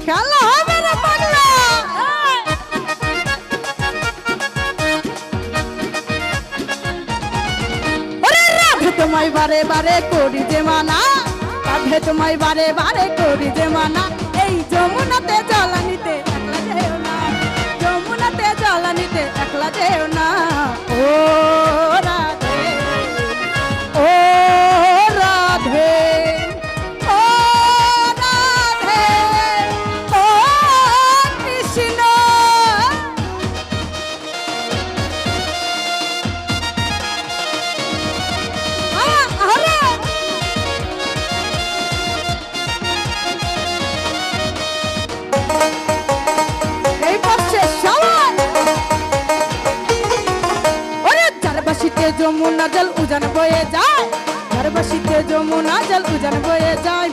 খেলা হবে না পাগলা। ওরে রাধে তোমায় বারে বারে করি যে মানা, রাধে তোমায় বারে বারে করি যে মানা। এই যমুনাতে জ্বালানিতে একলা যেও না, যমুনাতে জ্বালানিতে একলা যেও না। ও রাধে, ও রাধে, ও রাধে, ও কৃষ্ণ। আরে এই পাশে সবাই ওরে চারবাসিতে যমুনা জল উজান বয়ে যায়, চারবাসিতে যমুনা জল উজান বয়ে যায়।